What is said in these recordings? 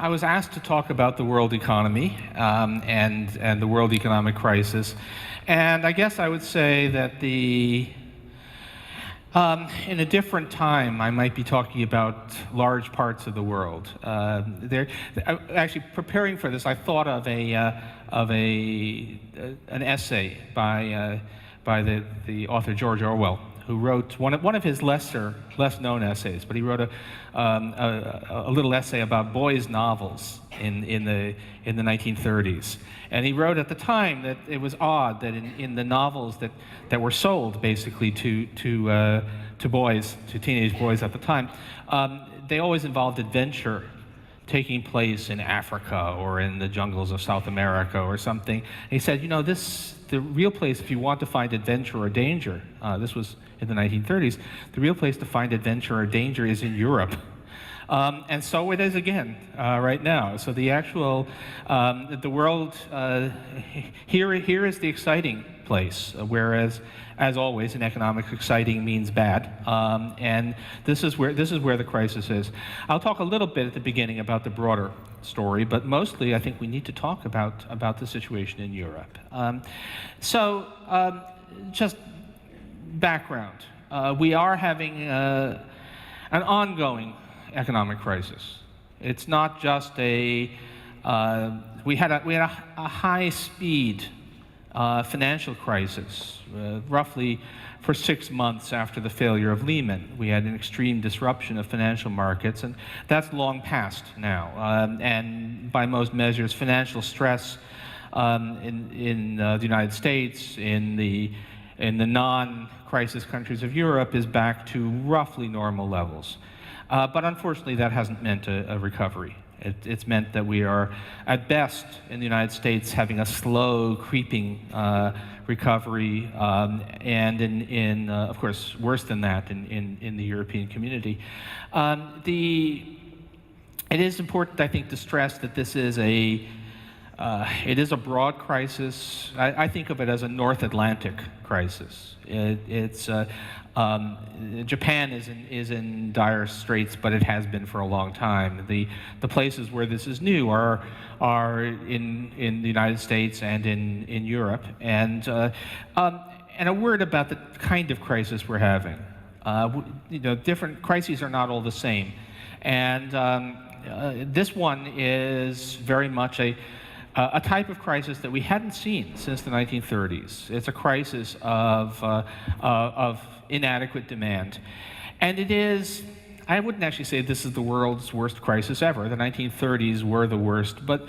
I was asked to talk about the world economy and the world economic crisis, and I guess I would say that in a different time, I might be talking about large parts of the world. Actually, preparing for this, I thought of an essay by the author George Orwell, who wrote one of his less known essays, but he wrote a little essay about boys' novels in the 1930s. And he wrote at the time that it was odd that in the novels that were sold basically to boys, to teenage boys at the time, they always involved adventure taking place in Africa or in the jungles of South America or something. And he said, you know, the real place, if you want to find adventure or danger, this was in the 1930s, the real place to find adventure or danger is in Europe. And so it is again right now. So the actual, the world, here is the exciting place, whereas, as always, in economics, exciting means bad. And this is where the crisis is. I'll talk a little bit at the beginning about the broader story, but mostly I think we need to talk about the situation in Europe. Just background. We are having an ongoing economic crisis. It's not just we had a high-speed financial crisis, roughly for 6 months after the failure of Lehman. We had an extreme disruption of financial markets, and that's long past now. And by most measures, financial stress in the United States, in the non-crisis countries of Europe, is back to roughly normal levels. But unfortunately, that hasn't meant a recovery. It's meant that we are, at best, in the United States, having a slow, creeping recovery, and of course, worse than that in the European community. It is important, I think, to stress that this is it is a broad crisis. I think of it as a North Atlantic crisis. Japan is in dire straits, but it has been for a long time. The places where this is new are in the United States and in Europe. And a word about the kind of crisis we're having. Different crises are not all the same, and this one is very much a type of crisis that we hadn't seen since the 1930s. It's a crisis of inadequate demand. And it is, I wouldn't actually say this is the world's worst crisis ever. The 1930s were the worst, but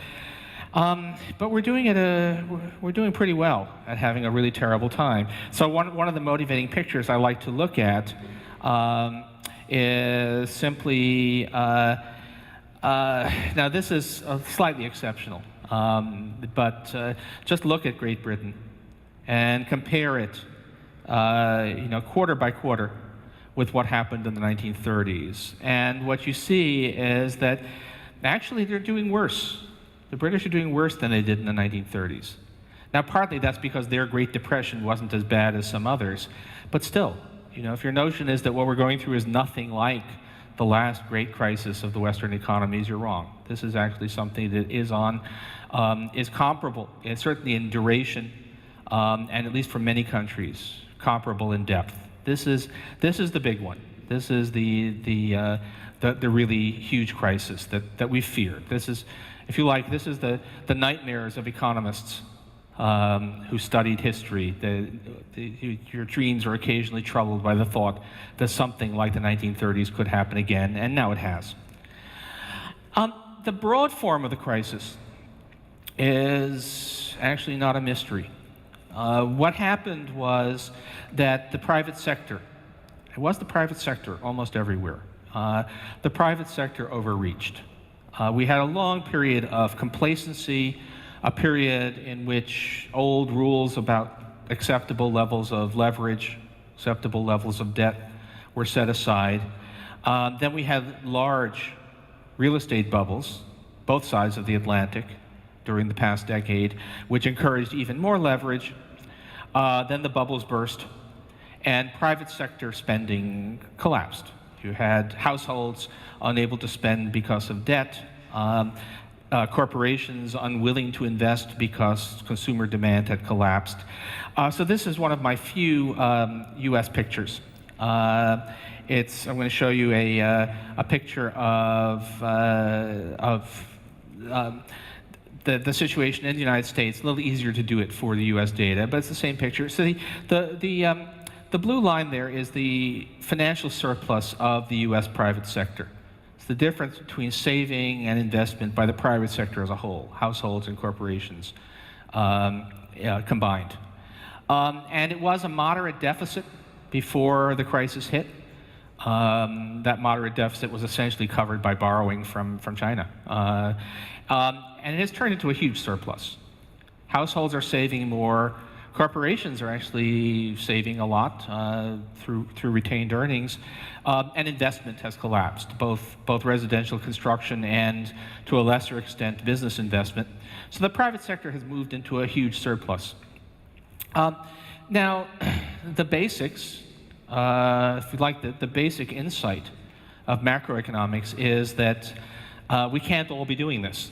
we're doing pretty well at having a really terrible time. So one of the motivating pictures I like to look at is simply, now this is slightly exceptional. But just look at Great Britain and compare it, quarter by quarter with what happened in the 1930s. And what you see is that actually they're doing worse. The British are doing worse than they did in the 1930s. Now, partly that's because their Great Depression wasn't as bad as some others, but still, if your notion is that what we're going through is nothing like the last great crisis of the Western economies, you're wrong. This is actually something that is comparable, and certainly in duration, and at least for many countries, comparable in depth. This is the big one. This is the really huge crisis that we feared. This is, if you like, this is the nightmares of economists who studied history. Your dreams are occasionally troubled by the thought that something like the 1930s could happen again, and now it has. The broad form of the crisis is actually not a mystery. What happened was that the private sector, it was the private sector almost everywhere, the private sector overreached. We had a long period of complacency, a period in which old rules about acceptable levels of leverage, acceptable levels of debt were set aside. Then we had large real estate bubbles, both sides of the Atlantic, during the past decade, which encouraged even more leverage. Then the bubbles burst, and private sector spending collapsed. You had households unable to spend because of debt, Corporations unwilling to invest because consumer demand had collapsed. So this is one of my few U.S. pictures. I'm going to show you a picture of the situation in the United States. A little easier to do it for the U.S. data, but it's the same picture. So the blue line there is the financial surplus of the U.S. private sector. It's the difference between saving and investment by the private sector as a whole, households and corporations combined. And it was a moderate deficit before the crisis hit. That moderate deficit was essentially covered by borrowing from China. And it has turned into a huge surplus. Households are saving more. Corporations are actually saving a lot through retained earnings, and investment has collapsed, both residential construction and, to a lesser extent, business investment. So the private sector has moved into a huge surplus. Now, the basics, if you like, the basic insight of macroeconomics is that we can't all be doing this.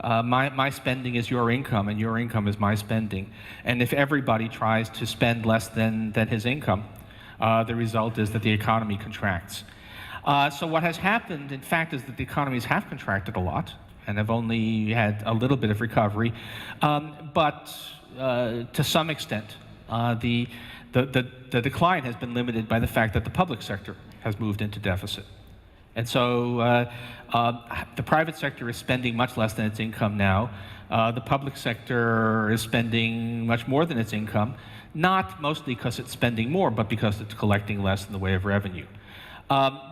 My spending is your income, and your income is my spending. And if everybody tries to spend less than his income, the result is that the economy contracts. So what has happened, in fact, is that the economies have contracted a lot and have only had a little bit of recovery. But to some extent, the decline has been limited by the fact that the public sector has moved into deficit. And so the private sector is spending much less than its income now. The public sector is spending much more than its income, not mostly because it's spending more, but because it's collecting less in the way of revenue.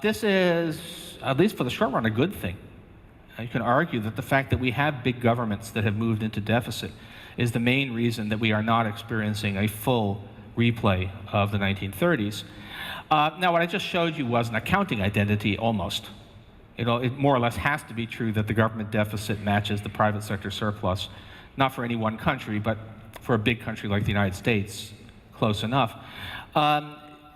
This is, at least for the short run, a good thing. You can argue that the fact that we have big governments that have moved into deficit is the main reason that we are not experiencing a full replay of the 1930s. Now, what I just showed you was an accounting identity, almost. It more or less has to be true that the government deficit matches the private sector surplus, not for any one country, but for a big country like the United States, close enough.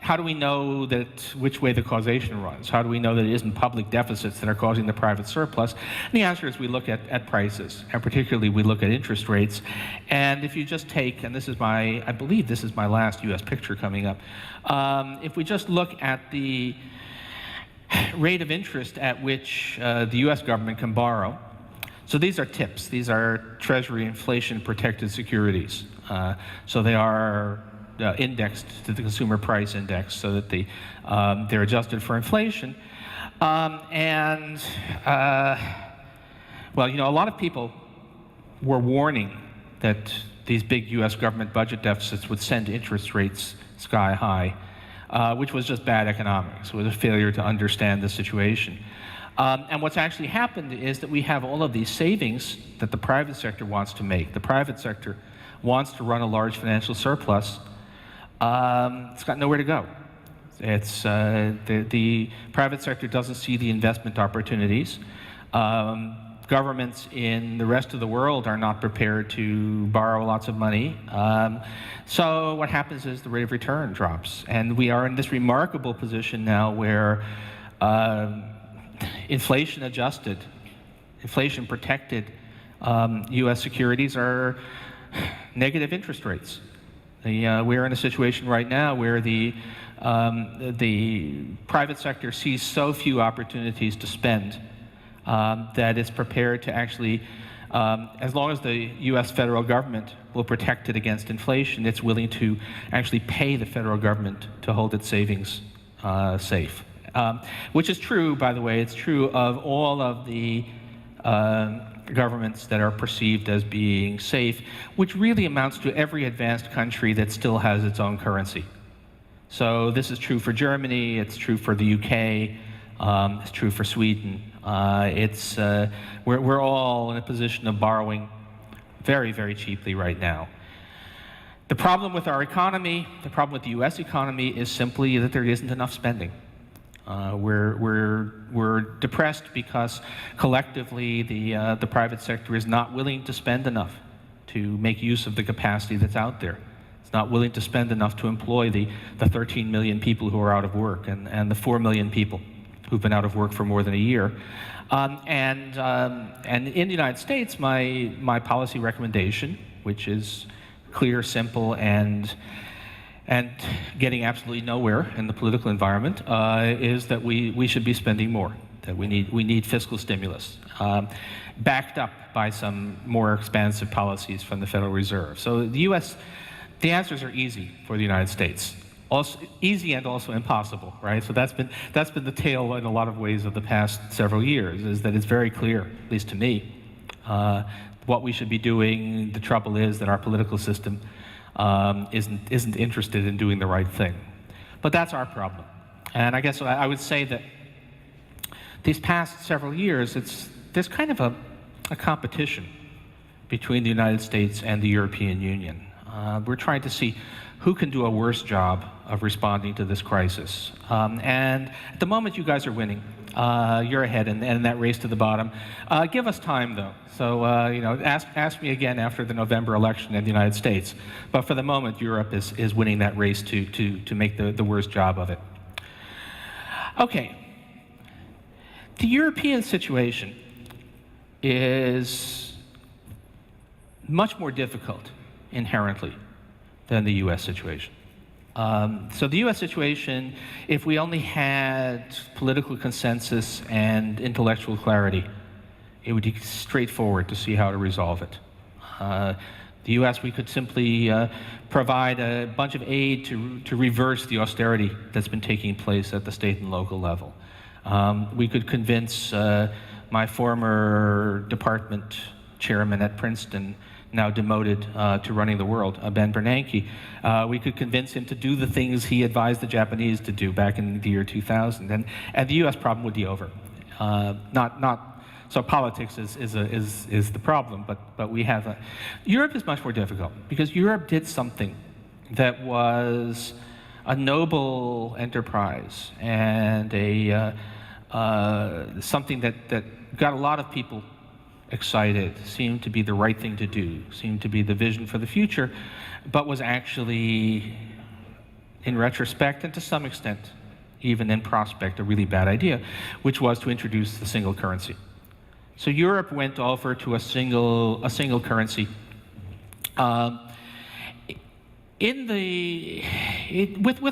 How do we know which way the causation runs? How do we know that it isn't public deficits that are causing the private surplus? And the answer is we look at prices, and particularly we look at interest rates. And if you just take, and this is I believe this is my last US picture coming up. If we just look at the rate of interest at which the US government can borrow, so these are TIPS. These are Treasury inflation protected securities. So they are indexed to the consumer price index so that they're adjusted for inflation. Well, you know, a lot of people were warning that these big US government budget deficits would send interest rates sky high, which was just bad economics. It was a failure to understand the situation. And what's actually happened is that we have all of these savings that the private sector wants to make. The private sector wants to run a large financial surplus. It's got nowhere to go. It's the private sector doesn't see the investment opportunities. Governments in the rest of the world are not prepared to borrow lots of money. So what happens is the rate of return drops. And we are in this remarkable position now where inflation-adjusted, inflation-protected U.S. securities are negative interest rates. We're in a situation right now where the private sector sees so few opportunities to spend that it's prepared to actually, as long as the U.S. federal government will protect it against inflation, it's willing to actually pay the federal government to hold its savings safe. Which is true, by the way, it's true of all of the governments that are perceived as being safe, which really amounts to every advanced country that still has its own currency. So this is true for Germany, it's true for the UK, it's true for Sweden. We're all in a position of borrowing very, very cheaply right now. The problem with our economy, the problem with the US economy is simply that there isn't enough spending. We're depressed because collectively the private sector is not willing to spend enough to make use of the capacity that's out there. It's not willing to spend enough to employ the 13 million people who are out of work and the 4 million people who've been out of work for more than a year. And in the United States, my policy recommendation, which is clear, simple, and getting absolutely nowhere in the political environment, is that we should be spending more, that we need fiscal stimulus, backed up by some more expansive policies from the Federal Reserve. So the U.S., the answers are easy for the United States. Also easy and also impossible, right? So that's been the tale in a lot of ways of the past several years, is that it's very clear, at least to me, what we should be doing. The trouble is that our political system isn't interested in doing the right thing. But that's our problem. And I guess I would say that these past several years, there's kind of a competition between the United States and the European Union. We're trying to see who can do a worse job of responding to this crisis. And at the moment, you guys are winning. You're ahead in that race to the bottom. Give us time, though. So ask me again after the November election in the United States. But for the moment, Europe is winning that race to make the worst job of it. Okay. The European situation is much more difficult inherently than the U.S. situation. So the U.S. situation, if we only had political consensus and intellectual clarity, it would be straightforward to see how to resolve it. The U.S., we could simply provide a bunch of aid to reverse the austerity that's been taking place at the state and local level. We could convince my former department chairman at Princeton, now demoted to running the world, Ben Bernanke, we could convince him to do the things he advised the Japanese to do back in the year 2000, and the U.S. problem would be over. So politics is the problem, but we have Europe is much more difficult because Europe did something that was a noble enterprise and something that got a lot of people excited, seemed to be the right thing to do, seemed to be the vision for the future, but was actually, in retrospect and to some extent, even in prospect, a really bad idea, which was to introduce the single currency. So Europe went over to a single currency. With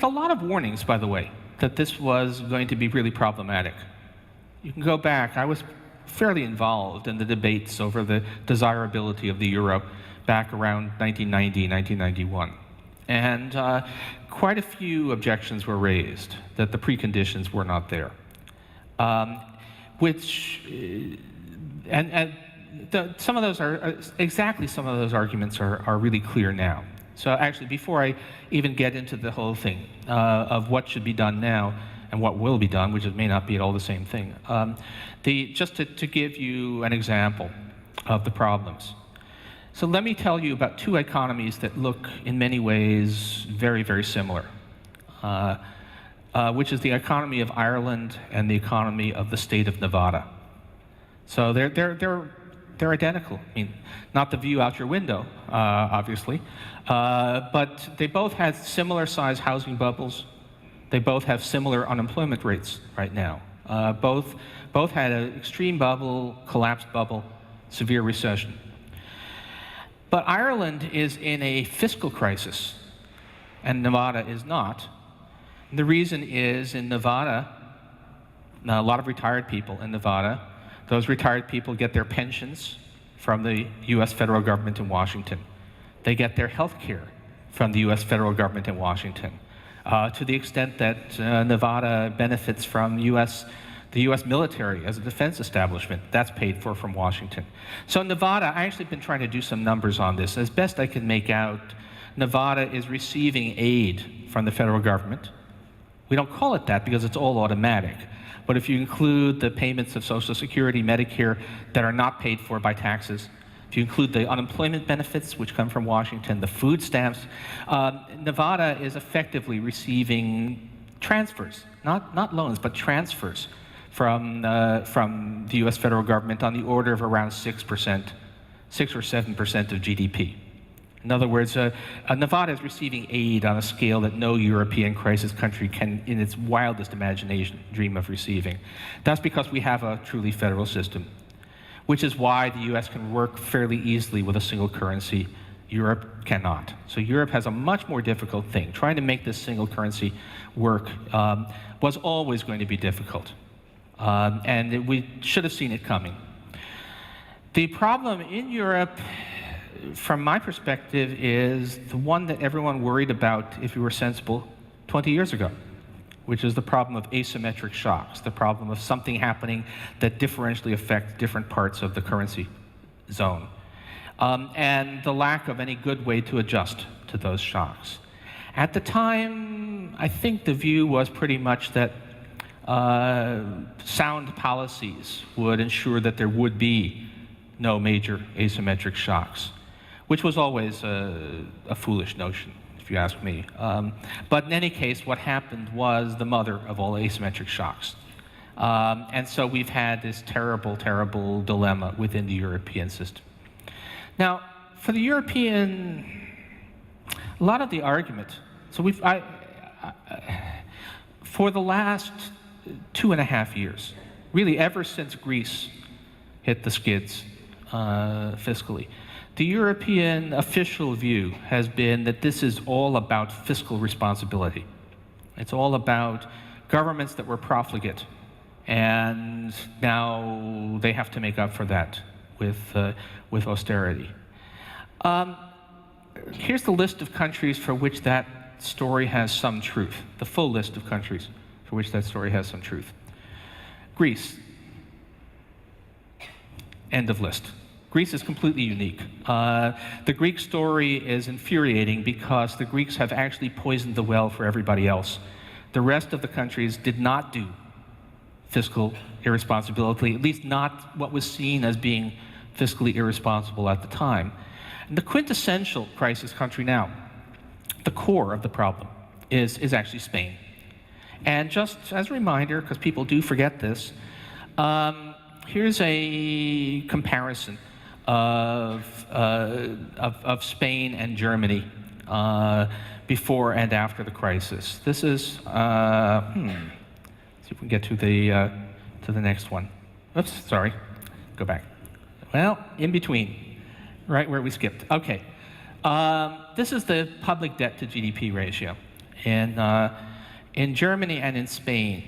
a lot of warnings, by the way, that this was going to be really problematic. You can go back. I was fairly involved in the debates over the desirability of the euro back around 1990, 1991. And quite a few objections were raised that the preconditions were not there. Some of those arguments are really clear now. So actually, before I even get into the whole thing of what should be done now and what will be done, which may not be at all the same thing, just to give you an example of the problems. So let me tell you about two economies that look in many ways very, very similar, which is the economy of Ireland and the economy of the state of Nevada. So they're identical. I mean, not the view out your window, obviously, but they both had similar size housing bubbles. They both have similar unemployment rates right now. Both had an extreme bubble, collapsed bubble, severe recession. But Ireland is in a fiscal crisis, and Nevada is not. And the reason is in Nevada, a lot of retired people in Nevada, those retired people get their pensions from the U.S. federal government in Washington. They get their health care from the U.S. federal government in Washington. To the extent that Nevada benefits from the U.S. military as a defense establishment, that's paid for from Washington. So Nevada, I actually been trying to do some numbers on this. As best I can make out, Nevada is receiving aid from the federal government. We don't call it that because it's all automatic. But if you include the payments of Social Security, Medicare that are not paid for by taxes, if you include the unemployment benefits, which come from Washington, the food stamps, Nevada is effectively receiving transfers, not loans, but transfers from the U.S. federal government on the order of around 6% or 7% of GDP. In other words, Nevada is receiving aid on a scale that no European crisis country can, in its wildest imagination, dream of receiving. That's because we have a truly federal system, which is why the US can work fairly easily with a single currency. Europe cannot. So Europe has a much more difficult thing. Trying to make this single currency work was always going to be difficult. We should have seen it coming. The problem in Europe, from my perspective, is the one that everyone worried about, if you were sensible, 20 years ago, which is the problem of asymmetric shocks, the problem of something happening that differentially affects different parts of the currency zone, and the lack of any good way to adjust to those shocks. At the time, I think the view was pretty much that sound policies would ensure that there would be no major asymmetric shocks, which was always a foolish notion, if you ask me. But in any case, what happened was the mother of all asymmetric shocks. And so we've had this terrible, terrible dilemma within the European system. Now, for the European, a lot of the argument, so for the last 2.5 years, really ever since Greece hit the skids fiscally, the European official view has been that this is all about fiscal responsibility. It's all about governments that were profligate, and now they have to make up for that with austerity. Here's the list of countries for which that story has some truth, the full list of countries for which that story has some truth. Greece, end of list. Greece is completely unique. The Greek story is infuriating because the Greeks have actually poisoned the well for everybody else. The rest of the countries did not do fiscal irresponsibility, at least not what was seen as being fiscally irresponsible at the time. And the quintessential crisis country now, the core of the problem, is actually Spain. And just as a reminder, because people do forget this, here's a comparison of Spain and Germany before and after the crisis. This is, let's see if we can get to the next one. Oops, sorry, go back. Well, in between, right where we skipped. Okay, this is the public debt to GDP ratio in Germany and in Spain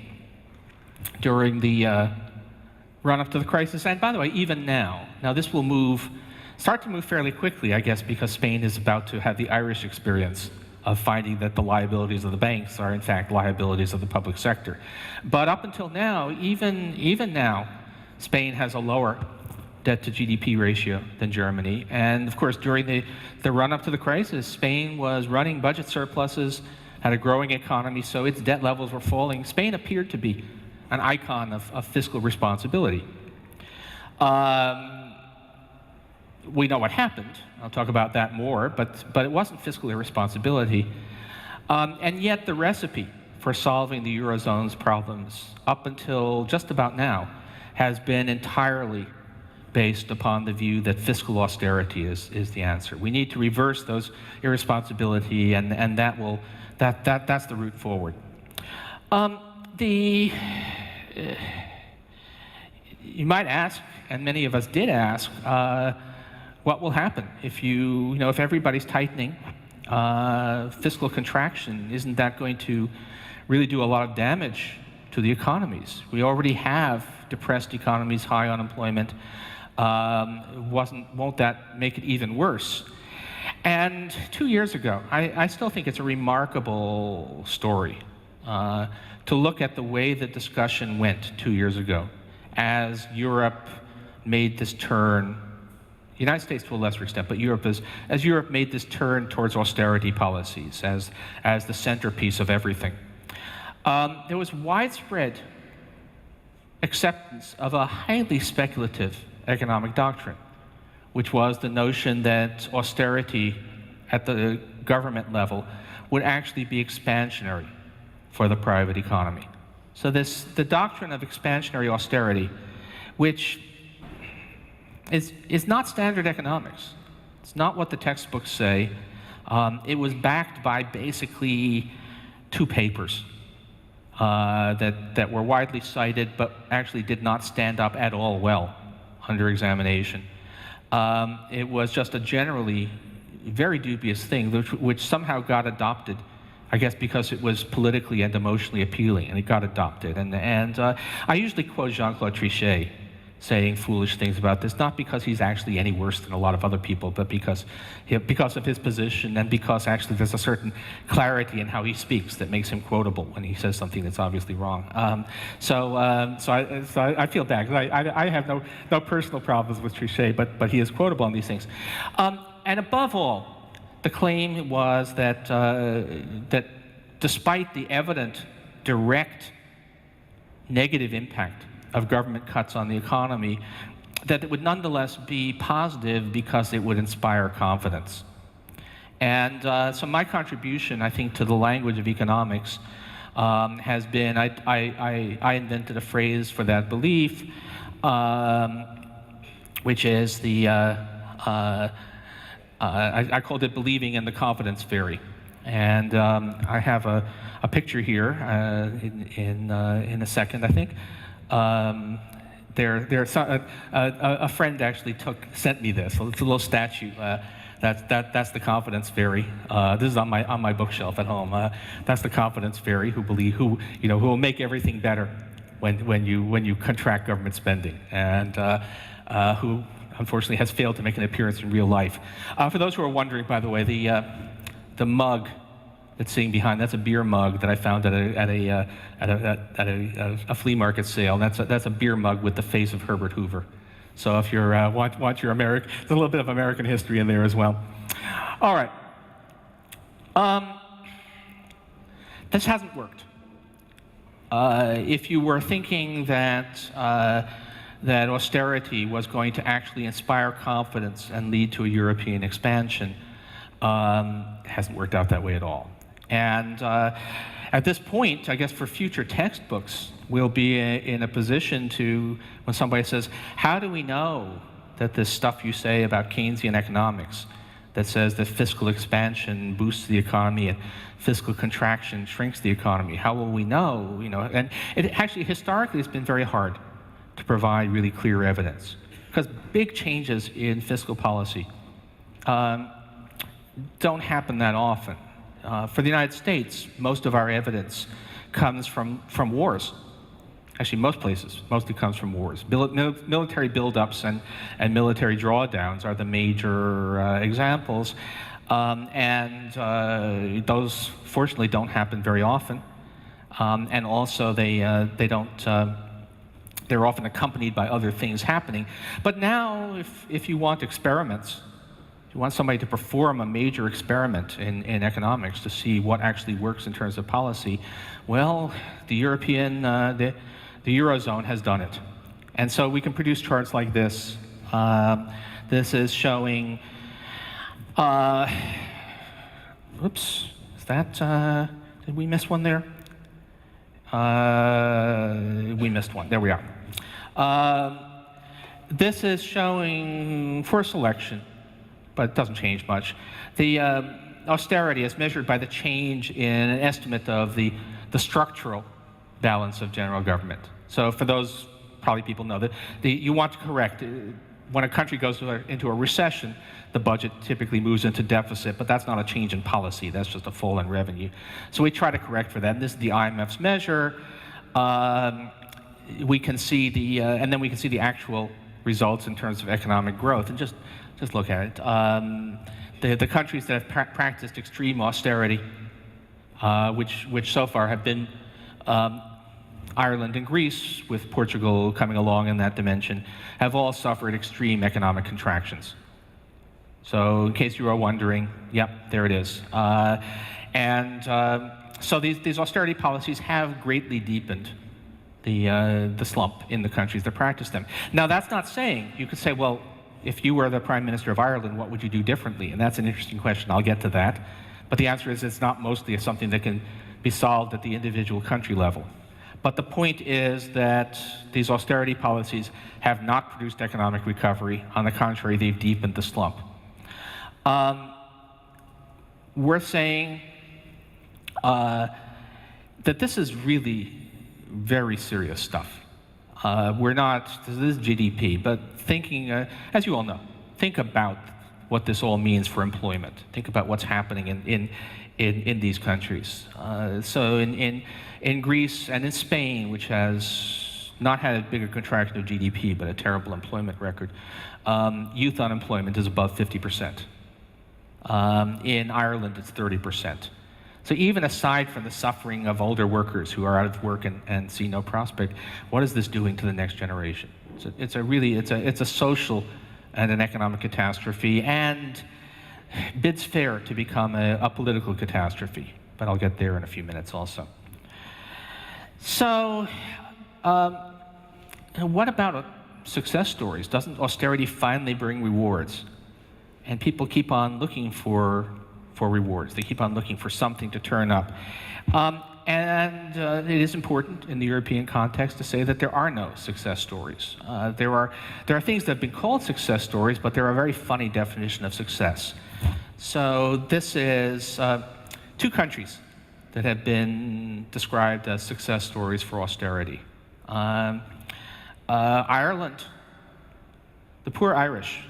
during the run-up to the crisis, and by the way, even now. Now this will start to move fairly quickly, I guess, because Spain is about to have the Irish experience of finding that the liabilities of the banks are in fact liabilities of the public sector. But up until now, even now, Spain has a lower debt to GDP ratio than Germany. And of course, during the run-up to the crisis, Spain was running budget surpluses, had a growing economy, so its debt levels were falling. Spain appeared to be an icon of fiscal responsibility. We know what happened. I'll talk about that more, but it wasn't fiscal irresponsibility. And yet the recipe for solving the Eurozone's problems up until just about now has been entirely based upon the view that fiscal austerity is the answer. We need to reverse those irresponsibility, and that's the route forward. You might ask, and many of us did ask, what will happen if if everybody's tightening, fiscal contraction, isn't that going to really do a lot of damage to the economies? We already have depressed economies, high unemployment. Won't that make it even worse? And 2 years ago, I still think it's a remarkable story to look at the way the discussion went 2 years ago as Europe made this turn, the United States to a lesser extent, but as Europe made this turn towards austerity policies as the centerpiece of everything. There was widespread acceptance of a highly speculative economic doctrine, which was the notion that austerity at the government level would actually be expansionary for the private economy. So the doctrine of expansionary austerity, which is not standard economics. It's not what the textbooks say. It was backed by basically 2 papers that were widely cited, but actually did not stand up at all well under examination. It was just a generally very dubious thing, which somehow got adopted, I guess because it was politically and emotionally appealing, and it got adopted. And I usually quote Jean-Claude Trichet saying foolish things about this, not because he's actually any worse than a lot of other people, but because of his position, and because actually there's a certain clarity in how he speaks that makes him quotable when he says something that's obviously wrong. So I feel bad, because I have no personal problems with Trichet, but he is quotable on these things. And above all, the claim was that despite the evident, direct negative impact of government cuts on the economy, that it would nonetheless be positive because it would inspire confidence. And so my contribution, I think, to the language of economics has been, I invented a phrase for that belief, which is the, I called it believing in the confidence theory. And I have a picture here in a second, I think. A friend actually sent me this. So it's a little statue. That's the confidence fairy. This is on my bookshelf at home. That's the confidence fairy who will make everything better when you contract government spending, and who unfortunately has failed to make an appearance in real life. For those who are wondering, by the way, the mug that's sitting behind, that's a beer mug that I found at a flea market sale. That's a beer mug with the face of Herbert Hoover. So if you're want your American, there's a little bit of American history in there as well. All right. This hasn't worked. If you were thinking that austerity was going to actually inspire confidence and lead to a European expansion, it hasn't worked out that way at all. And at this point, I guess for future textbooks, we'll be in a position to, when somebody says, how do we know that this stuff you say about Keynesian economics, that says that fiscal expansion boosts the economy and fiscal contraction shrinks the economy, how will we know? And it actually, historically, it's been very hard to provide really clear evidence, because big changes in fiscal policy don't happen that often. For the United States, most of our evidence comes from wars. Actually, most places, mostly comes from wars. Military buildups and military drawdowns are the major examples. Those, fortunately, don't happen very often. And also, they're often accompanied by other things happening. But now, if you want experiments, if you want somebody to perform a major experiment in economics to see what actually works in terms of policy, well, the Eurozone has done it. And so we can produce charts like this. This is showing, oops, is that, did we miss one there? We missed one, there we are. This is showing first election, but it doesn't change much. The austerity is measured by the change in an estimate of the structural balance of general government. So for those, probably people know that you want to correct, when a country goes into a recession, the budget typically moves into deficit, but that's not a change in policy, that's just a fall in revenue. So we try to correct for that, and this is the IMF's measure. We can see and then we can see the actual results in terms of economic growth, and just look at it. The countries that have practiced extreme austerity, which so far have been Ireland and Greece, with Portugal coming along in that dimension, have all suffered extreme economic contractions. So in case you are wondering, yep, there it is. So these austerity policies have greatly deepened the slump in the countries that practice them. Now, that's not saying, you could say, well, if you were the Prime Minister of Ireland, what would you do differently? And that's an interesting question. I'll get to that. But the answer is it's not mostly something that can be solved at the individual country level. But the point is that these austerity policies have not produced economic recovery. On the contrary, they've deepened the slump. We're saying that this is really very serious stuff. We're not, this is GDP, but thinking, as you all know, think about what this all means for employment. Think about what's happening in these countries. So in Greece and in Spain, which has not had a bigger contraction of GDP, but a terrible employment record, youth unemployment is above 50%. In Ireland, it's 30%. So even aside from the suffering of older workers who are out of work and see no prospect, what is this doing to the next generation? So it's a social and an economic catastrophe, and bids fair to become a political catastrophe. But I'll get there in a few minutes also. So what about success stories? Doesn't austerity finally bring rewards? And people keep on looking for rewards. They keep on looking for something to turn up. It is important in the European context to say that there are no success stories. There are things that have been called success stories, but they're a very funny definition of success. So this is two countries that have been described as success stories for austerity. Ireland, the poor Irish.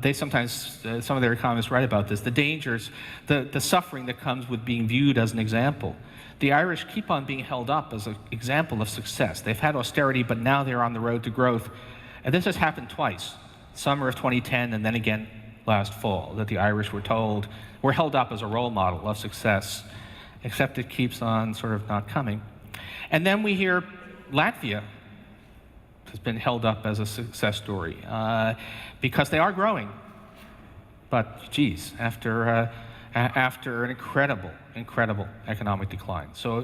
They sometimes, some of their economists write about this, the dangers, the suffering that comes with being viewed as an example. The Irish keep on being held up as an example of success. They've had austerity, but now they're on the road to growth. And this has happened twice, summer of 2010 and then again last fall, that the Irish were held up as a role model of success, except it keeps on sort of not coming. And then we hear Latvia has been held up as a success story because they are growing. But geez, after an incredible economic decline. So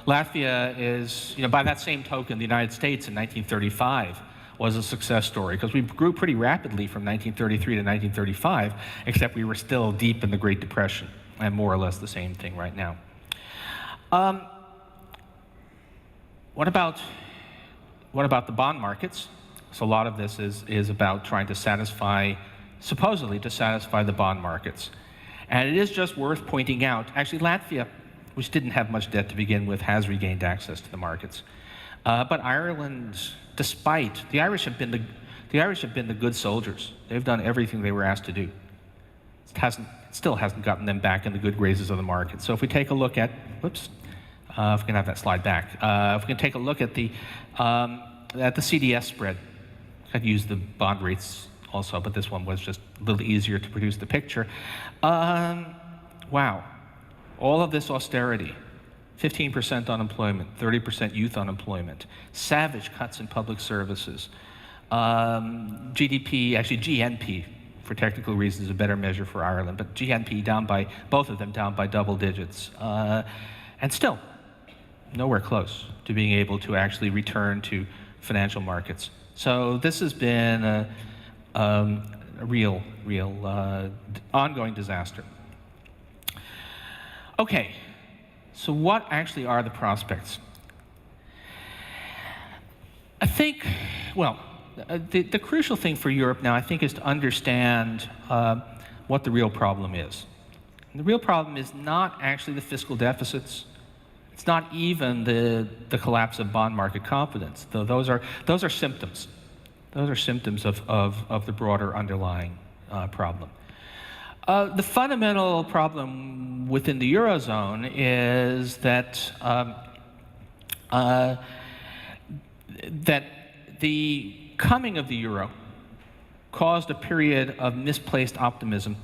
Latvia is, by that same token, the United States in 1935 was a success story because we grew pretty rapidly from 1933 to 1935, except we were still deep in the Great Depression, and more or less the same thing right now. What about the bond markets? So a lot of this is about trying to supposedly to satisfy the bond markets. And it is just worth pointing out, actually Latvia, which didn't have much debt to begin with, has regained access to the markets. But Ireland, despite, the Irish have been the good soldiers. They've done everything they were asked to do. It still hasn't gotten them back in the good graces of the market. So if we take a look at, whoops, if we can have that slide back. If we can take a look at the CDS spread. I've used the bond rates also, but this one was just a little easier to produce the picture. Wow, all of this austerity, 15% unemployment, 30% youth unemployment, savage cuts in public services, GDP, actually GNP, for technical reasons, is a better measure for Ireland, but GNP down by, both of them down by double digits. And still, nowhere close to being able to actually return to financial markets. So this has been a real ongoing disaster. Okay, so what actually are the prospects? I think, well, the crucial thing for Europe now, I think, is to understand what the real problem is. And the real problem is not actually the fiscal deficits. It's not even the collapse of bond market confidence, though those are symptoms. Those are symptoms of the broader underlying problem. The fundamental problem within the Eurozone is that that the coming of the euro caused a period of misplaced optimism,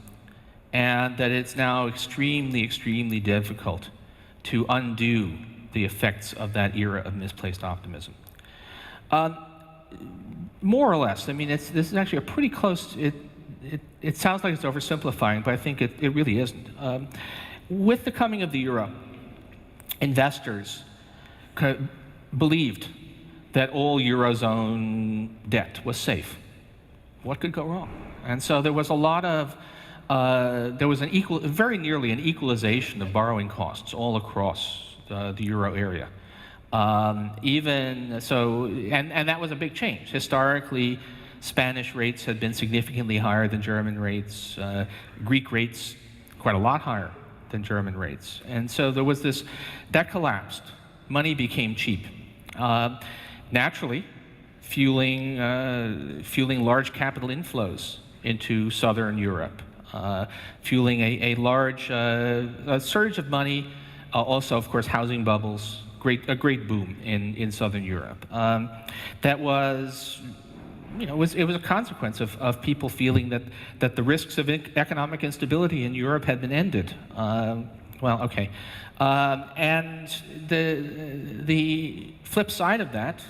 and that it's now extremely difficult to undo the effects of that era of misplaced optimism. More or less, I mean, this is actually a pretty close, it sounds like it's oversimplifying, but I think it really isn't. With the coming of the euro, investors believed that all Eurozone debt was safe. What could go wrong? And so there was a lot of, there was very nearly an equalization of borrowing costs all across the euro area. Even so, and that was a big change. Historically, Spanish rates had been significantly higher than German rates, Greek rates quite a lot higher than German rates. And so there was this, that collapsed. Money became cheap. Naturally, fueling large capital inflows into Southern Europe, fueling a large a surge of money, also, of course, housing bubbles, a great boom in Southern Europe. That was, it was a consequence of people feeling that the risks of economic instability in Europe had been ended. Well, okay. And the flip side of that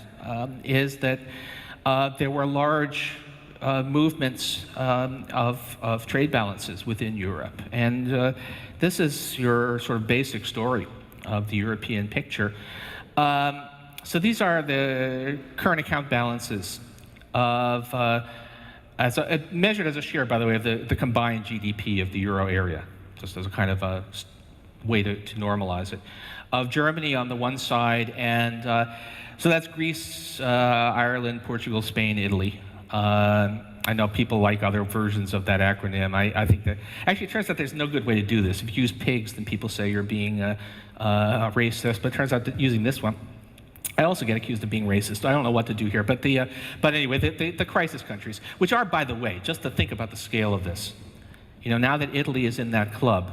is that there were large movements of trade balances within Europe. And this is your sort of basic story of the European picture. So these are the current account balances of, measured as a share, by the way, of the combined GDP of the euro area, just as a kind of a way to normalize it, of Germany on the one side, and so that's Greece, Ireland, Portugal, Spain, Italy. I know people like other versions of that acronym. I think that, actually it turns out there's no good way to do this. If you use pigs, then people say you're being racist, but it turns out that using this one, I also get accused of being racist. I don't know what to do here, but anyway, the crisis countries, which are, by the way, just to think about the scale of this, now that Italy is in that club,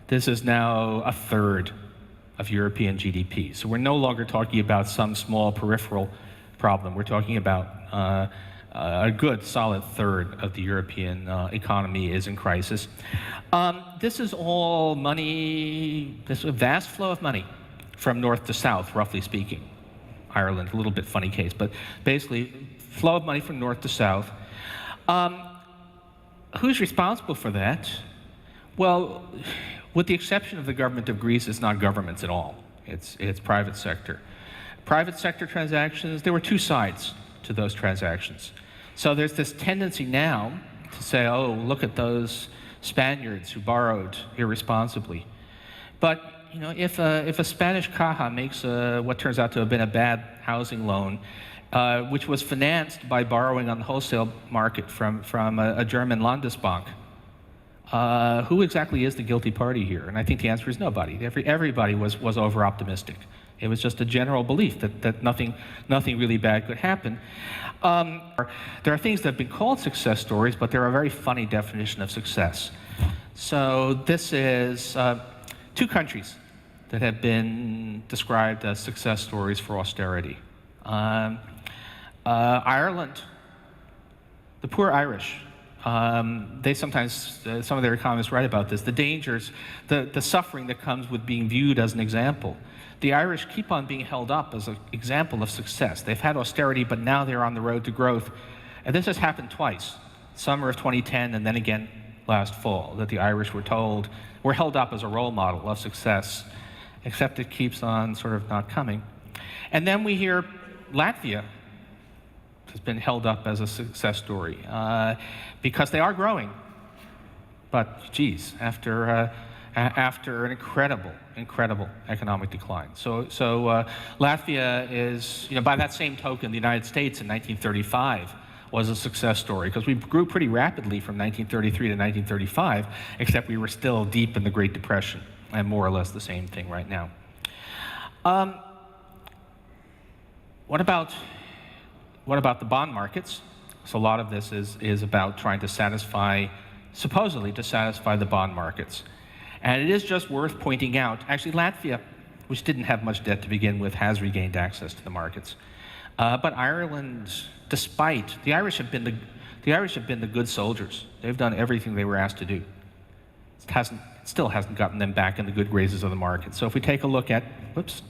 this is now a third of European GDP. So we're no longer talking about some small peripheral problem. We're talking about a good, solid third of the European economy is in crisis. This is all money, this is a vast flow of money from north to south, roughly speaking. Ireland, a little bit funny case, but basically, flow of money from north to south. Who's responsible for that? Well, with the exception of the government of Greece, it's not governments at all. It's private sector. Private sector transactions, there were two sides to those transactions. So there's this tendency now to say, oh, look at those Spaniards who borrowed irresponsibly. But if a Spanish caja makes what turns out to have been a bad housing loan, which was financed by borrowing on the wholesale market from a German Landesbank, who exactly is the guilty party here? And I think the answer is nobody. Everybody was over-optimistic. It was just a general belief that nothing really bad could happen. There are things that have been called success stories, but they're a very funny definition of success. So this is two countries that have been described as success stories for austerity. Ireland, the poor Irish. They sometimes, some of their economists write about this, the dangers, the suffering that comes with being viewed as an example. The Irish keep on being held up as an example of success. They've had austerity, but now they're on the road to growth. And this has happened twice, summer of 2010 and then again last fall, that the Irish were told, we're held up as a role model of success, except it keeps on sort of not coming. And then we hear Latvia has been held up as a success story because they are growing. But geez, after an incredible economic decline. So Latvia is, by that same token, the United States in 1935 was a success story because we grew pretty rapidly from 1933 to 1935, except we were still deep in the Great Depression, and more or less the same thing right now. What about the bond markets? So a lot of this is about trying to supposedly to satisfy the bond markets. And it is just worth pointing out, actually Latvia, which didn't have much debt to begin with, has regained access to the markets. But Ireland, despite, the Irish have been the good soldiers. They've done everything they were asked to do. It still hasn't gotten them back in the good graces of the market. So if we take a look at, whoops,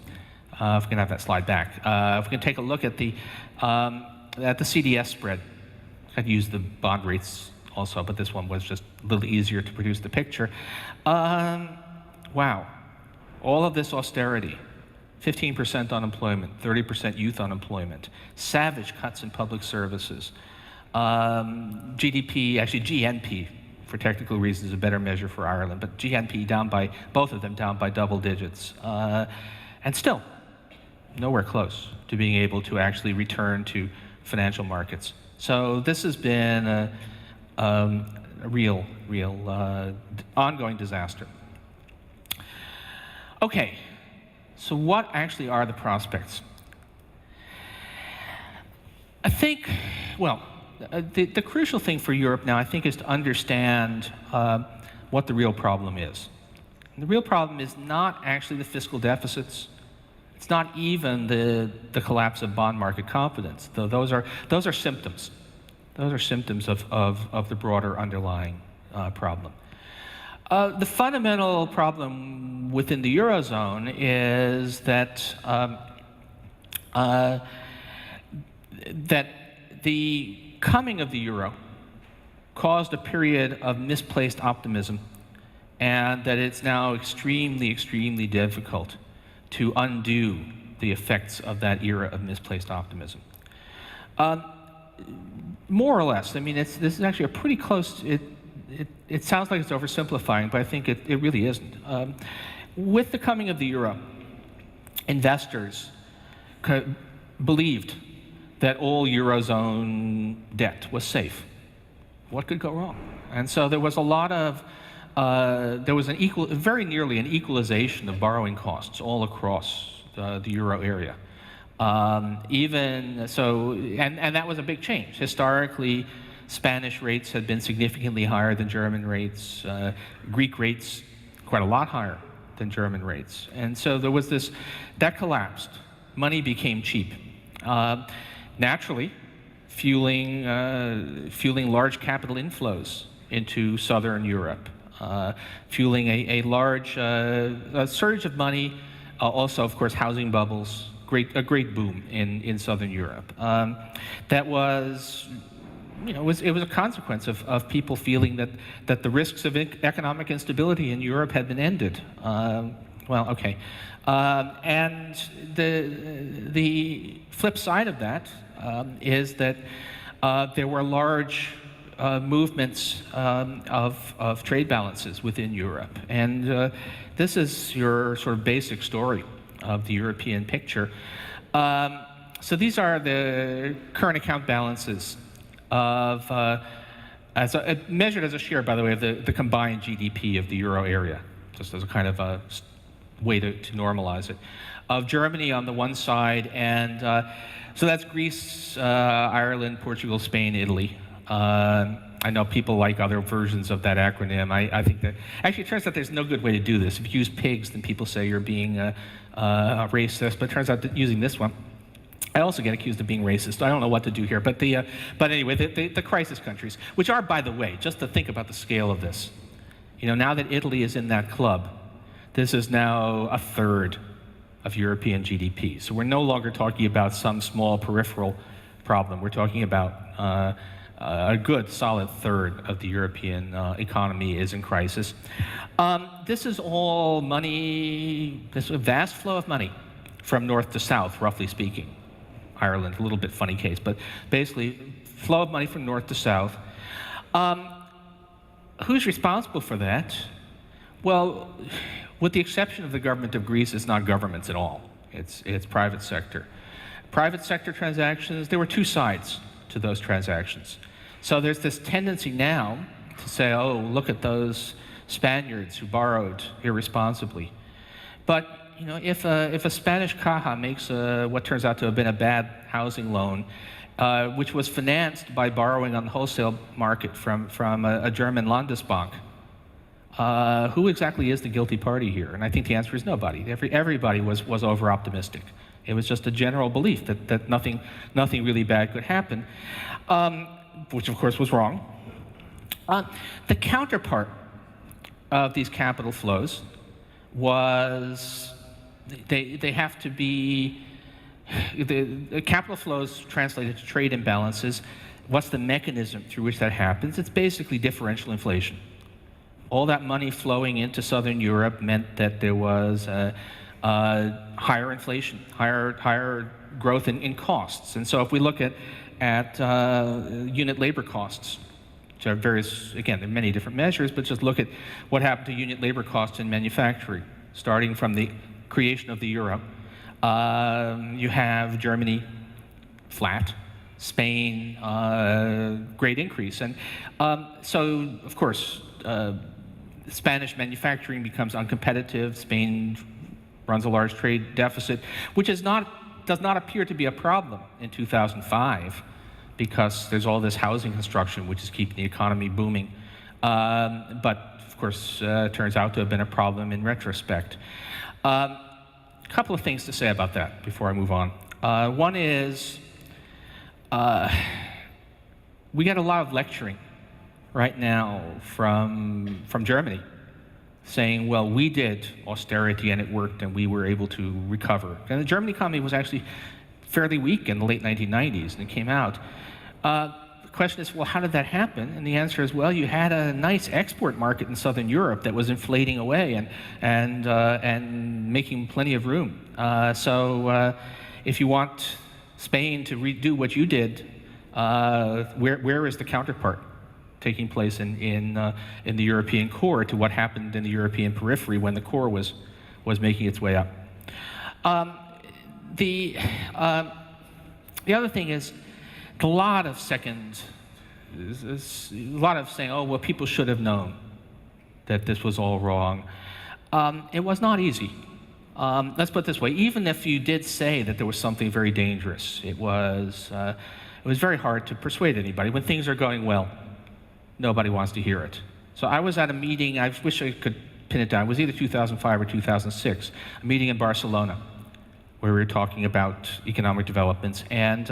if we can have that slide back. If we can take a look at the CDS spread, I'd use the bond rates also, but this one was just a little easier to produce the picture. Wow, all of this austerity, 15% unemployment, 30% youth unemployment, savage cuts in public services, GDP, actually GNP, for technical reasons, is a better measure for Ireland, but GNP down by, both of them down by double digits, and still nowhere close to being able to actually return to financial markets So this has been a real ongoing disaster. Okay, so what actually are the prospects? I think, well, the crucial thing for Europe now, I think, is to understand what the real problem is. And the real problem is not actually the fiscal deficits. It's not even the collapse of bond market confidence, though those are symptoms. Those are symptoms of the broader underlying problem. The fundamental problem within the Eurozone is that that the coming of the euro caused a period of misplaced optimism, and that it's now extremely difficult to undo the effects of that era of misplaced optimism. More or less, I mean, this is actually a pretty close, it sounds like it's oversimplifying, but I think it really isn't. With the coming of the euro, investors believed that all Eurozone debt was safe. What could go wrong? And so there was a lot of, there was very nearly an equalization of borrowing costs all across the Euro area. Even so, and that was a big change. Historically, Spanish rates had been significantly higher than German rates, Greek rates quite a lot higher than German rates. And so there was this, that collapsed. Money became cheap. Naturally, fueling large capital inflows into Southern Europe, fueling a large surge of money, also, of course, housing bubbles, a great boom in Southern Europe. That was, you know, it was a consequence of people feeling that the risks of economic instability in Europe had been ended. Well, okay. And the flip side of that is that there were large movements of trade balances within Europe. And this is your sort of basic story of the European picture. So these are the current account balances of, measured as a share, by the way, of the combined GDP of the Euro area, just as a kind of a way to normalize it, of Germany on the one side, and so that's Greece, Ireland, Portugal, Spain, Italy. I know people like other versions of that acronym. I think that, actually it turns out there's no good way to do this. If you use pigs, then people say you're being racist, but it turns out that using this one, I also get accused of being racist. I don't know what to do here, but anyway, the crisis countries, which are, by the way, just to think about the scale of this, you know, now that Italy is in that club, this is now a third of European GDP. So we're no longer talking about some small peripheral problem. We're talking about a good, solid third of the European economy is in crisis. This is all money, this is a vast flow of money from north to south, roughly speaking. Ireland, a little bit funny case, but basically, flow of money from north to south. Who's responsible for that? Well, with the exception of the government of Greece, it's not governments at all. It's private sector. Private sector transactions, there were two sides to those transactions. So there's this tendency now to say, oh, look at those Spaniards who borrowed irresponsibly. But you know, if a Spanish caja makes what turns out to have been a bad housing loan, which was financed by borrowing on the wholesale market from a German Landesbank, who exactly is the guilty party here? And I think the answer is nobody. Everybody was over-optimistic. It was just a general belief that nothing really bad could happen, which of course was wrong. The counterpart of these capital flows was they have to be, the capital flows translated to trade imbalances. What's the mechanism through which that happens? It's basically differential inflation. All that money flowing into Southern Europe meant that there was higher inflation, higher growth in costs. And so if we look at unit labor costs, which are various, again, there are many different measures, but just look at what happened to unit labor costs in manufacturing, starting from the creation of the euro. You have Germany flat, Spain, great increase. And so, of course, Spanish manufacturing becomes uncompetitive. Spain runs a large trade deficit, which does not appear to be a problem in 2005, because there's all this housing construction which is keeping the economy booming. But of course, turns out to have been a problem in retrospect. A couple of things to say about that before I move on. One is, we get a lot of lecturing right now from Germany, saying, well, we did austerity and it worked and we were able to recover. And the German economy was actually fairly weak in the late 1990s, and it came out. The question is, well, how did that happen? And the answer is, well, you had a nice export market in Southern Europe that was inflating away and making plenty of room. So if you want Spain to redo what you did, where is the counterpart taking place in the European core to what happened in the European periphery when the core was making its way up? The other thing is, a lot of saying, oh, well, people should have known that this was all wrong. It was not easy. Let's put it this way: even if you did say that there was something very dangerous, it was very hard to persuade anybody. When things are going well, nobody wants to hear it. So I was at a meeting, I wish I could pin it down, it was either 2005 or 2006, a meeting in Barcelona, where we were talking about economic developments. And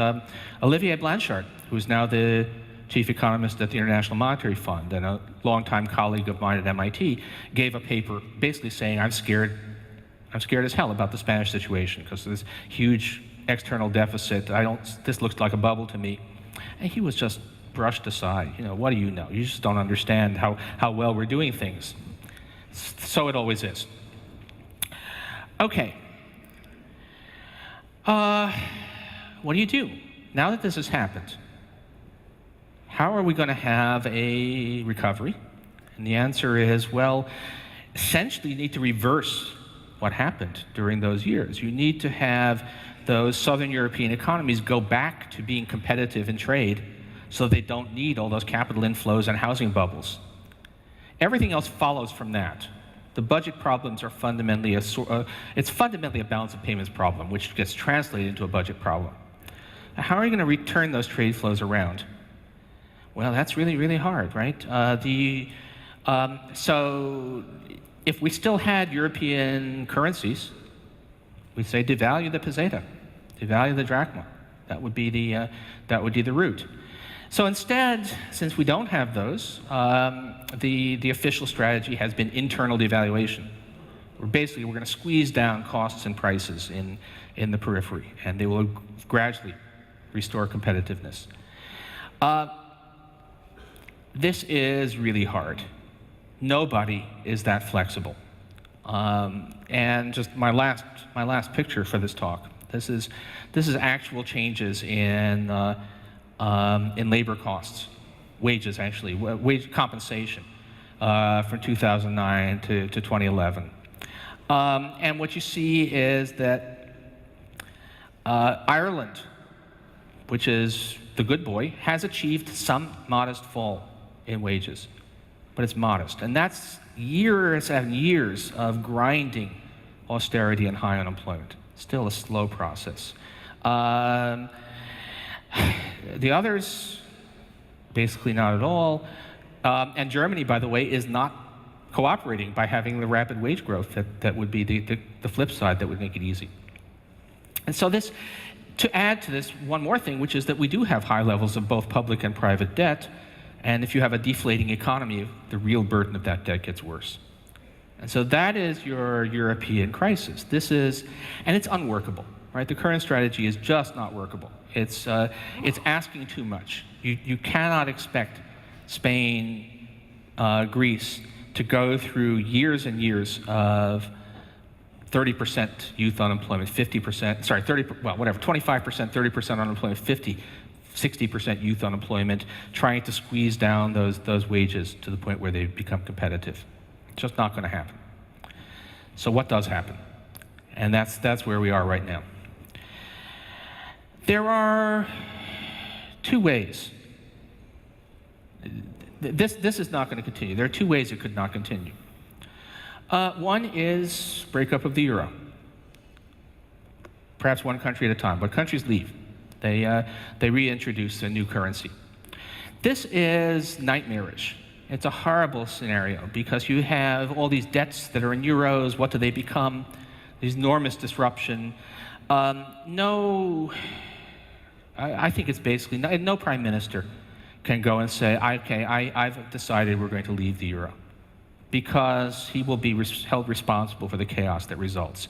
Olivier Blanchard, who's now the chief economist at the International Monetary Fund and a longtime colleague of mine at MIT, gave a paper basically saying, I'm scared as hell about the Spanish situation because of this huge external deficit. This looks like a bubble to me. And he was just brushed aside. You know, what do you know? You just don't understand how well we're doing things. So it always is. Okay. What do you do? Now that this has happened, how are we going to have a recovery? And the answer is, well, essentially you need to reverse what happened during those years. You need to have those Southern European economies go back to being competitive in trade so they don't need all those capital inflows and housing bubbles. Everything else follows from that. The budget problems are fundamentally it's fundamentally a balance of payments problem, which gets translated into a budget problem. Now, how are you going to return those trade flows around? Well, that's really, really hard, right? So if we still had European currencies, we'd say devalue the peseta, devalue the drachma. That would be the route. So instead, since we don't have those, the official strategy has been internal devaluation. Basically, we're going to squeeze down costs and prices in the periphery, and they will gradually restore competitiveness. This is really hard. Nobody is that flexible. And just my last picture for this talk. This is actual changes in labor costs, wages actually, wage compensation from 2009 to 2011. And what you see is that Ireland, which is the good boy, has achieved some modest fall in wages, but it's modest. And that's years and years of grinding austerity and high unemployment. Still a slow process. The others, basically not at all. And Germany, by the way, is not cooperating by having the rapid wage growth that would be the flip side that would make it easy. And so this, to add to this, one more thing, which is that we do have high levels of both public and private debt. And if you have a deflating economy, the real burden of that debt gets worse. And so that is your European crisis. This is, and it's unworkable, right? The current strategy is just not workable. It's asking too much. You cannot expect Spain, Greece to go through years and years of 30% youth unemployment, 25%, 30% unemployment, 60% youth unemployment, trying to squeeze down those wages to the point where they become competitive. It's just not going to happen. So what does happen? And that's where we are right now. There are two ways. This is not going to continue. There are two ways it could not continue. One is breakup of the euro. Perhaps one country at a time, but countries leave. They reintroduce a new currency. This is nightmarish. It's a horrible scenario because you have all these debts that are in euros. What do they become? There's enormous disruption. I think it's basically no prime minister can go and say, okay, I've decided we're going to leave the euro, because he will be held responsible for the chaos that results.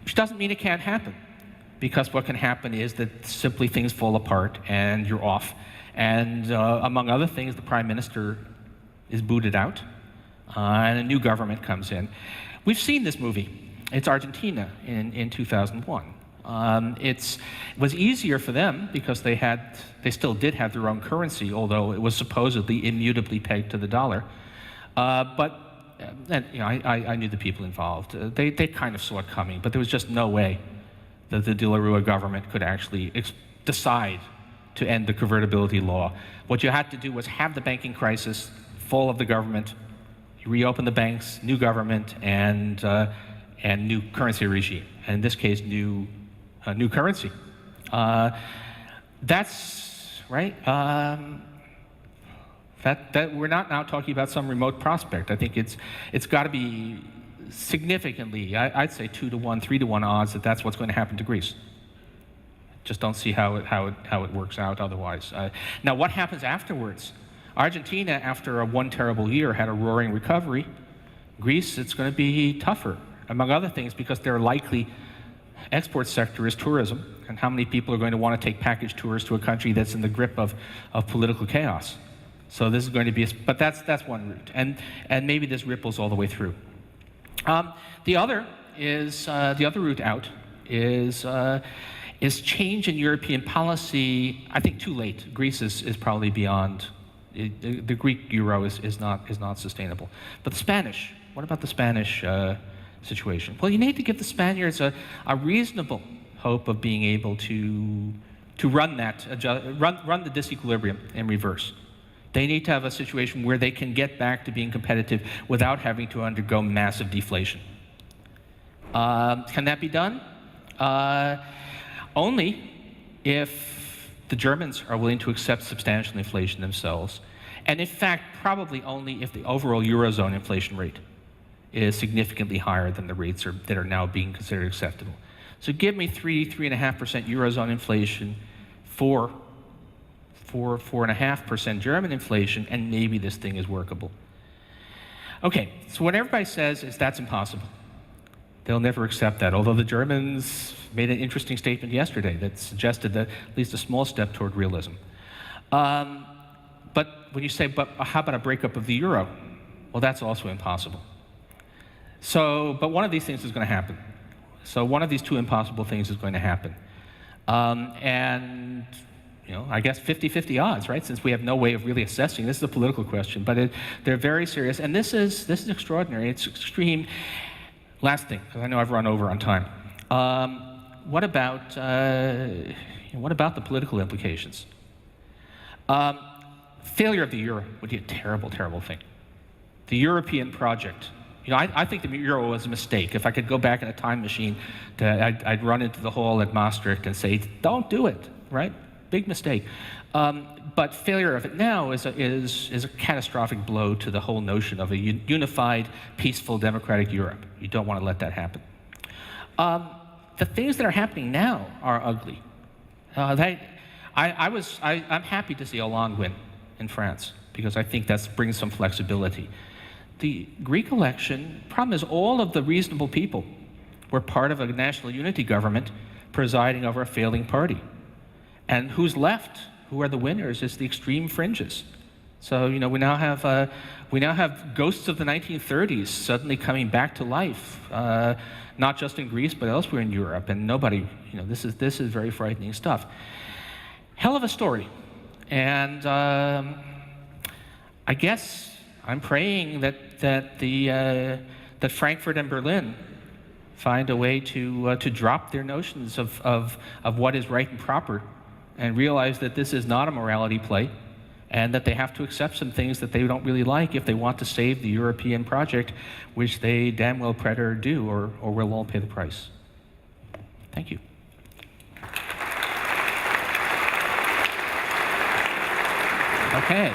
Which doesn't mean it can't happen, because what can happen is that simply things fall apart and you're off. And among other things, the prime minister is booted out and a new government comes in. We've seen this movie. It's Argentina in 2001. It was easier for them because they still did have their own currency, although it was supposedly immutably pegged to the dollar. I knew the people involved. They kind of saw it coming, but there was just no way that the De La Rua government could actually decide to end the convertibility law. What you had to do was have the banking crisis, fall of the government, you reopen the banks, new government, and new currency regime. And in this case, new currency. That's right. That we're not now talking about some remote prospect. I think it's got to be significantly, I'd say 2-to-1, 3-to-1 odds that that's what's going to happen to Greece. Just don't see how it works out otherwise. Now, what happens afterwards? Argentina, after one terrible year, had a roaring recovery. Greece, it's going to be tougher, among other things, because their likely export sector is tourism, and how many people are going to want to take package tours to a country that's in the grip of political chaos? So this is going to be, but that's one route, and maybe this ripples all the way through. The other route out is change in European policy. I think too late. Greece is probably beyond. The Greek euro is not sustainable. But the Spanish. What about the Spanish situation? Well, you need to give the Spaniards a reasonable hope of being able to run the disequilibrium in reverse. They need to have a situation where they can get back to being competitive without having to undergo massive deflation. Can that be done? Only if the Germans are willing to accept substantial inflation themselves, and in fact, probably only if the overall Eurozone inflation rate is significantly higher than the rates that are now being considered acceptable. So give me 3.5% Eurozone inflation, 4.5% German inflation, and maybe this thing is workable. Okay, so what everybody says is that's impossible. They'll never accept that, although the Germans made an interesting statement yesterday that suggested that at least a small step toward realism. But when you say, but how about a breakup of the euro? Well, that's also impossible. So, but one of these things is going to happen. So one of these two impossible things is going to happen. And I guess 50-50 odds, right? Since we have no way of really assessing. This is a political question, but they're very serious. And this is extraordinary. It's extreme. Last thing, because I know I've run over on time. What about the political implications? Failure of the euro would be a terrible, terrible thing. The European project. I think the euro was a mistake. If I could go back in a time machine, I'd run into the hall at Maastricht and say, "Don't do it," right? Big mistake. But failure of it now is a catastrophic blow to the whole notion of a unified, peaceful, democratic Europe. You don't want to let that happen. The things that are happening now are ugly. I'm happy to see Hollande win in France, because I think that brings some flexibility. The Greek election, problem is all of the reasonable people were part of a national unity government presiding over a failing party. And who's left, who are the winners, is the extreme fringes. So, we now have ghosts of the 1930s suddenly coming back to life, not just in Greece, but elsewhere in Europe. And nobody, this is very frightening stuff. Hell of a story. And I guess I'm praying that Frankfurt and Berlin find a way to drop their notions of what is right and proper, and realize that this is not a morality play, and that they have to accept some things that they don't really like if they want to save the European project, which they damn well better do, or we'll all pay the price. Thank you. Okay.